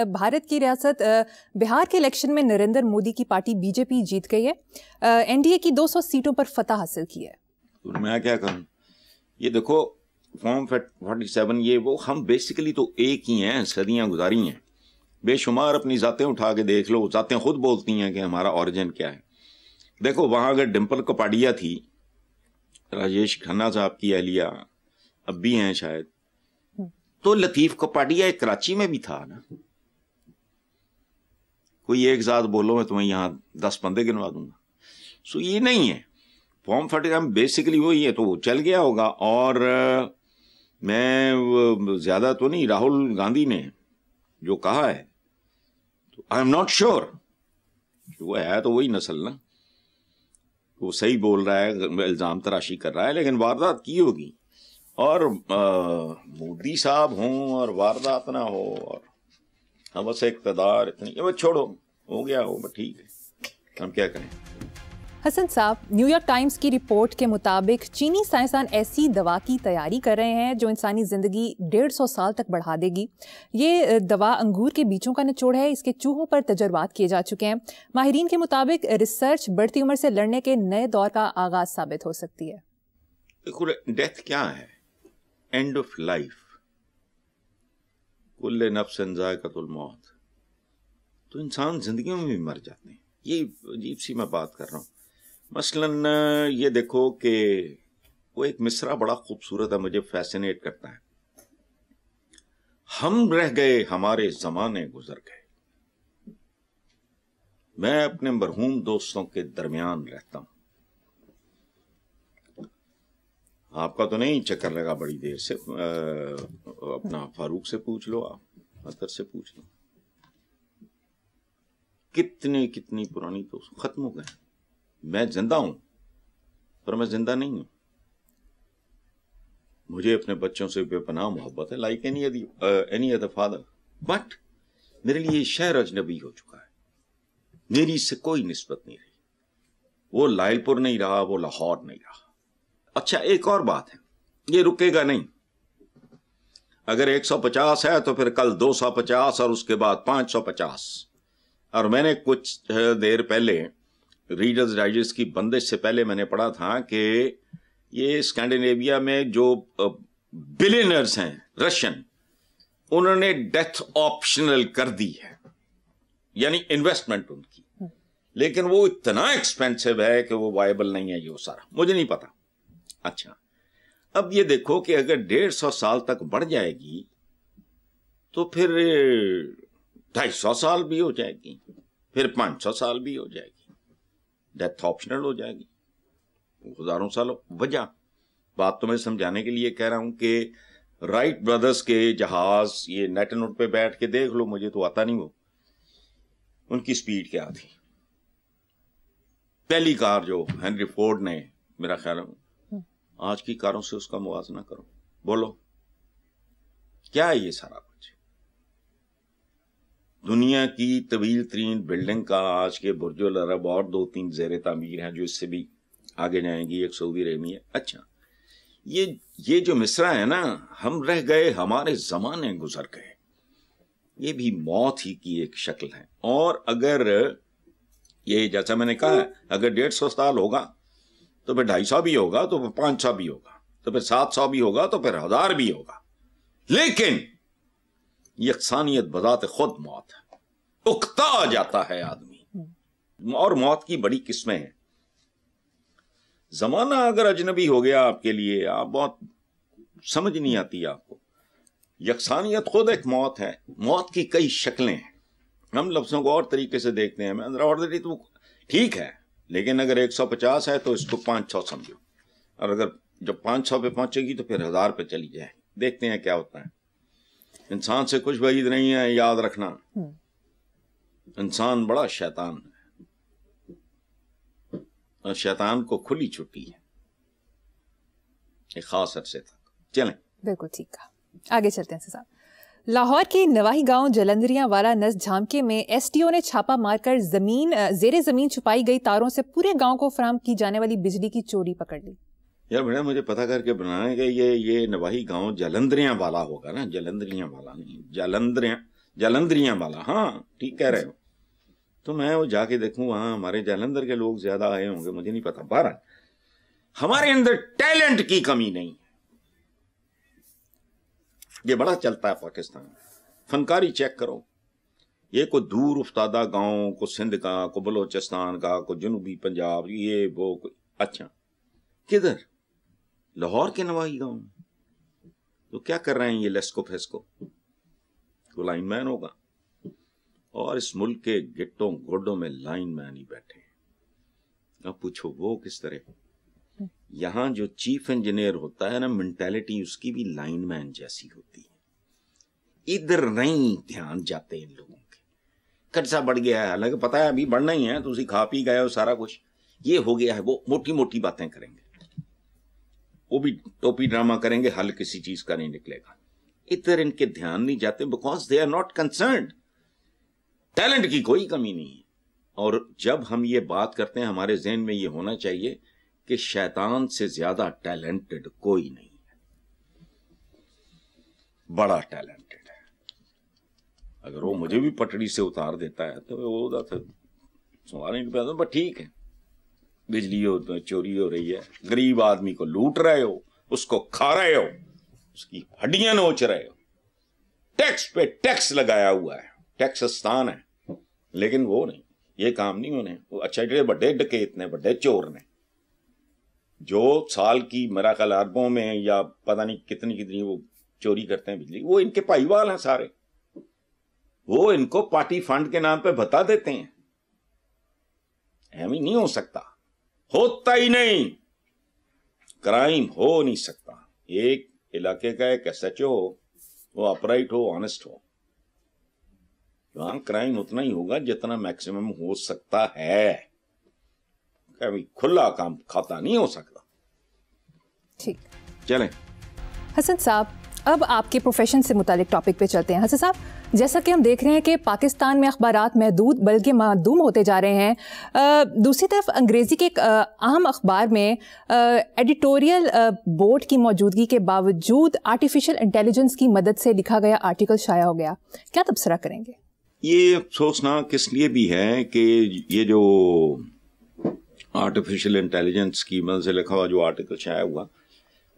भारत की रियासत बिहार के इलेक्शन में नरेंद्र मोदी की पार्टी बीजेपी जीत गई है। एनडीए की 200 सीटों पर फतह हासिल की है। तो मैं क्या करूं? ये देखो फॉर्म 47 ये वो, हम बेसिकली तो एक ही हैं, सदियां गुजारी हैं, बेशुमार अपनी ज़ातें उठा के देख लो, ज़ातें खुद बोलती हैं कि हमारा ओरिजिन क्या है। देखो वहां अगर डिम्पल कपाड़िया थी, राजेश खन्ना साहब की अहलिया अब भी हैं शायद, तो लतीफ कपाड़िया एक कराची में भी था ना। कोई एक ज़ात बोलो मैं तुम्हें यहाँ 10 बंदे गिनवा दूंगा। सो ये नहीं है, फॉर्म 47 बेसिकली वही है, तो वो चल गया होगा। और मैं ज़्यादा तो नहीं, राहुल गांधी ने जो कहा है तो आई एम नॉट श्योर, वो है तो वही नस्ल ना, वो सही बोल रहा है, इल्ज़ाम तराशी कर रहा है, लेकिन वारदात की होगी। और मोदी साहब हों और वारदात ना हो और हम बस इक़्तिदार इतनी, वो छोड़ो, हो गया हो, ठीक है, हम क्या करें। हसन साहब, न्यूयॉर्क टाइम्स की रिपोर्ट के मुताबिक चीनी साइंसदान ऐसी दवा की तैयारी कर रहे हैं जो इंसानी ज़िंदगी 150 साल तक बढ़ा देगी। ये दवा अंगूर के बीजों का निचोड़ है, इसके चूहों पर तजर्बात किए जा चुके हैं। माहिरीन के मुताबिक रिसर्च बढ़ती उम्र से लड़ने के नए दौर का आगाज साबित हो सकती है। देखो डेथ क्या है? एंड ऑफ लाइफ, कुल्ले नफ्सिन ज़ाइक़तुल मौत। तो इंसान जिंदगियों में भी मर जाते हैं, ये अजीब सी मैं बात कर रहा हूँ। मसलन ये देखो कि वो एक मिसरा बड़ा खूबसूरत है, मुझे फैसिनेट करता है। हम रह गए, हमारे जमाने गुजर गए। मैं अपने मरहूम दोस्तों के दरमियान रहता हूं। आपका तो नहीं चक्कर लगा बड़ी देर से, अपना फारूक से पूछ लो, आप अतर से पूछ लो, कितनी पुरानी दोस्त खत्म हो गए। मैं जिंदा हूं पर मैं जिंदा नहीं हूं। मुझे अपने बच्चों से बेपनाह मोहब्बत है, like any other father, but मेरे लिए शहर अजनबी हो चुका है, मेरी इससे कोई निस्बत नहीं रही। वो लायलपुर नहीं रहा, वो लाहौर नहीं रहा। अच्छा एक और बात है, ये रुकेगा नहीं। अगर 150 है तो फिर कल 250 और उसके बाद 550। और मैंने कुछ देर पहले रीडर्स डाइजेस्ट की बंदिश से पहले मैंने पढ़ा था कि ये स्कैंडिनेविया में जो बिलियनर्स हैं रशियन, उन्होंने डेथ ऑप्शनल कर दी है, यानी इन्वेस्टमेंट उनकी, लेकिन वो इतना एक्सपेंसिव है कि वो वायबल नहीं है। ये वो सारा मुझे नहीं पता। अच्छा अब ये देखो कि अगर 150 साल तक बढ़ जाएगी तो फिर 250 साल भी हो जाएगी, फिर 500 साल भी हो जाएगी, डेथ ऑप्शनल हो जाएगी, हजारों साल। वजह बात तो मैं समझाने के लिए कह रहा हूं कि राइट ब्रदर्स के जहाज, ये नेट नोट पे बैठ के देख लो, मुझे तो आता नहीं, वो उनकी स्पीड क्या थी। पहली कार जो हेनरी फोर्ड ने, मेरा ख्याल है आज की कारों से उसका मुवाजना करो, बोलो क्या है ये सारा कुछ। दुनिया की तवील तरीन बिल्डिंग का आज के बुर्जुल अरब और 2-3 ज़ेरे तामीर हैं जो इससे भी आगे जाएंगी, एक सऊदी अरेबी है। अच्छा ये जो मिसरा है ना, हम रह गए, हमारे जमाने गुजर गए, ये भी मौत ही की एक शक्ल है। और अगर ये जैसा मैंने कहा, अगर 150 साल होगा तो फिर 250 भी होगा, तो फिर 500 भी होगा, तो फिर 700 भी होगा, तो फिर 1000 भी होगा। लेकिन यकसानियत बजाते खुद मौत है, उकता आ जाता है आदमी। और मौत की बड़ी किस्में हैं। जमाना अगर अजनबी हो गया आपके लिए, आप बहुत समझ नहीं आती आपको। यकसानियत खुद एक मौत है। मौत की कई शक्लें हैं, हम लफ्जों को और तरीके से देखते हैं। ऑर्डिनरी तो ठीक है, लेकिन अगर 150 है तो इसको 500 समझो, और अगर जब 500 पे पहुंचेगी तो फिर 1000 पे चली जाए। देखते हैं क्या होता है। इंसान से कुछ वहीद नहीं है, याद रखना। इंसान बड़ा शैतान है, और शैतान को खुली छुट्टी है एक खास अरसे तक। चलें, बिल्कुल ठीक कहा, आगे चलते हैं साहब। लाहौर के नवाही गांव जलंधरिया वाला नस झामके में एसटीओ ने छापा मारकर जेरे जमीन छुपाई गई तारों से पूरे गांव को फराहम की जाने वाली बिजली की चोरी पकड़ ली। यार बेटा मुझे पता करके बनाने के ये नवाही गांव जलंधरिया वाला होगा ना, जलंधरिया वाला नहीं, जलंधरिया जालंधरियां वाला, हाँ ठीक कह रहे हो। तो मैं वो जाके देखूं वहां हमारे जालंधर के लोग ज्यादा आए होंगे, मुझे नहीं पता। बहरहाल हमारे अंदर टैलेंट की कमी नहीं है, ये बड़ा चलता है पाकिस्तान में। फनकारी चेक करो, ये को दूर उफ्तादा गांव, को सिंध का, को बलोचिस्तान का, को जनूबी पंजाब, ये वो अच्छा किधर, लाहौर के नवाही गांव में। तो क्या कर रहे हैं ये लेस्को फेस्को, तो लाइन मैन होगा। और इस मुल्क के गिट्टों गोड्डों में लाइन मैन ही बैठे हैं। अब पूछो वो किस तरह। यहां जो चीफ इंजीनियर होता है ना, मेंटालिटी उसकी भी लाइन मैन जैसी होती है। इधर नहीं ध्यान जाते इन लोगों के। खर्चा बढ़ गया है, हालांकि पता है अभी बढ़ना ही है, तो उसी खा पी गए हो सारा कुछ, ये हो गया है। वो मोटी मोटी बातें करेंगे, वो भी टोपी ड्रामा करेंगे, हल किसी चीज का नहीं निकलेगा। इधर इनके ध्यान नहीं जाते, because they are not concerned. Talent की कोई कमी नहीं है। और जब हम ये बात करते हैं, हमारे जहन में ये होना चाहिए कि शैतान से ज्यादा टैलेंटेड कोई नहीं है, बड़ा टैलेंटेड है। अगर वो मुझे भी पटड़ी से उतार देता है तो वो सवाल नहीं पैदा। बट ठीक है, बिजली चोरी हो रही है, गरीब आदमी को लूट रहे हो, उसको खा रहे हो, उसकी हड्डियां नोच रहे हो, टैक्स पे टैक्स लगाया हुआ है, टैक्सस्तान है। लेकिन वो नहीं, ये काम नहीं होने। वो अच्छा ਜਿਹੜੇ बड़े डकैत ने, बड़े चोर ने, जो साल की मेरा ख्याल अरबों में या पता नहीं कितनी कितनी वो चोरी करते हैं बिजली, वो इनके भाईवाल हैं सारे। वो इनको पार्टी फंड के नाम पे बता देते हैं। ऐसा नहीं हो सकता, होता ही नहीं, क्राइम हो नहीं सकता। एक इलाके का एक SHO हो, वो अपराइट हो, ऑनेस्ट हो, वहां क्राइम उतना ही होगा जितना मैक्सिमम हो सकता है। कभी खुला काम खाता नहीं हो सकता। ठीक, चलें हसन साहब, अब आपके प्रोफेशन से मुतालिक टॉपिक पे चलते हैं। हसन साहब, जैसा कि हम देख रहे हैं कि पाकिस्तान में अखबारात महदूद बल्कि मादूम होते जा रहे हैं। दूसरी तरफ अंग्रेज़ी के एक अहम अखबार में एडिटोरियल बोर्ड की मौजूदगी के बावजूद आर्टिफिशियल इंटेलिजेंस की मदद से लिखा गया आर्टिकल शाया हो गया, क्या तबसरा करेंगे? ये सोचना किस लिए भी है कि ये जो आर्टिफिशियल इंटेलिजेंस की मदद से लिखा हुआ जो आर्टिकल शाया हुआ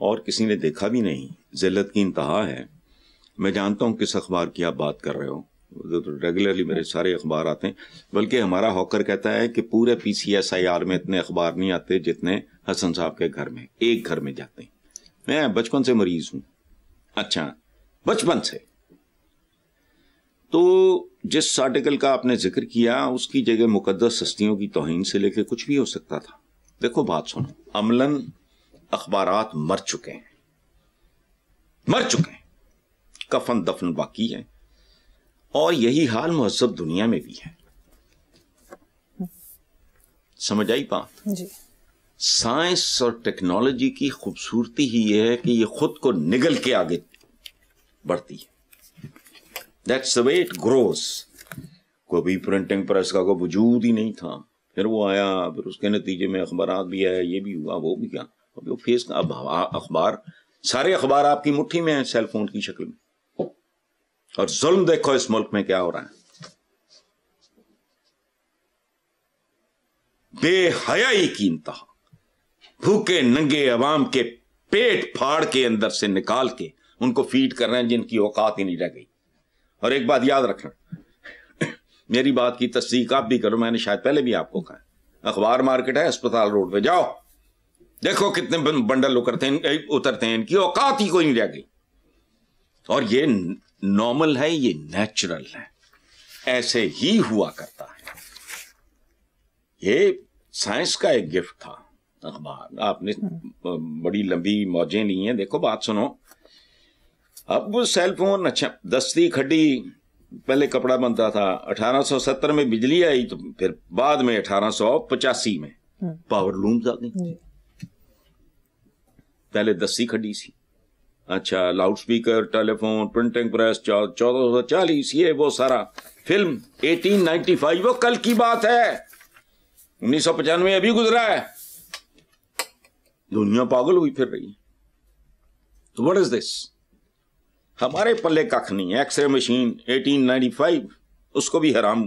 और किसी ने देखा भी नहीं, ज़िल्लत की इंतहा है। मैं जानता हूँ किस अखबार की आप बात कर रहे हो, तो रेगुलरली मेरे सारे अखबार आते हैं। बल्कि हमारा हॉकर कहता है कि पूरे PCSIR में इतने अखबार नहीं आते जितने हसन साहब के घर में, एक घर में जाते हैं। मैं बचपन से मरीज हूँ। अच्छा, बचपन से। तो जिस आर्टिकल का आपने जिक्र किया, उसकी जगह मुकद्दस हस्तियों की तौहीन से लेकर कुछ भी हो सकता था। देखो बात सुनो, अमलन अखबारात मर चुके हैं, कफन दफन बाकी है, और यही हाल मुहज़्ज़ब दुनिया में भी है। समझ आई बात जी। साइंस और टेक्नोलॉजी की खूबसूरती ही ये है कि ये खुद को निगल के आगे बढ़ती है। That's the way it grows। कोई प्रिंटिंग प्रेस का कोई वजूद ही नहीं था, फिर वो आया, फिर उसके नतीजे में अखबारात भी आया, ये भी हुआ, वो भी क्या। अब वो फेस अब अखबार, सारे अखबार आपकी मुट्ठी में हैं सेल फोन की शक्ल में। और जुल्म देखो इस मुल्क में क्या हो रहा है, बेहयाई की इंतहा। भूखे नंगे अवाम के पेट फाड़ के अंदर से निकाल के उनको फीड कर रहे हैं जिनकी औकात ही नहीं रह गई। और एक बात याद रखना, मेरी बात की तस्दीक आप भी करो, मैंने शायद पहले भी आपको कहा, अखबार मार्केट है, अस्पताल रोड पे जाओ, देखो कितने बंडल उतरते हैं, इनकी औकात ही कोई नहीं रह गई। और ये नॉर्मल है, ये नेचुरल है, ऐसे ही हुआ करता है। ये साइंस का एक गिफ्ट था अखबार। आपने बड़ी लंबी मौजें ली हैं। देखो बात सुनो, अब सेल फोन, अच्छा दस्ती खड्डी पहले कपड़ा बनता था, 1870 में बिजली आई, तो फिर बाद में 1885 में पावर लूम्स आ गई। पहले दस्ती खड्डी सी, अच्छा loud speaker, telephone, printing press, 1440, ये वो सारा। फिल्म 1895, वो कल की बात है, 1995 अभी गुजरा है। दुनिया पागल हुई फिर रही। तो व्हाट इज दिस? ہمارے پلے کخ نہیں ہے. ایکس رے مشین 1895 اس کو بھی حرام.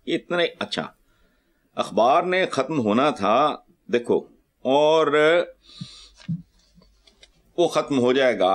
اتنے اچھا اخبار نے ختم ہونا تھا دیکھو, اور وہ ختم ہو جائے گا.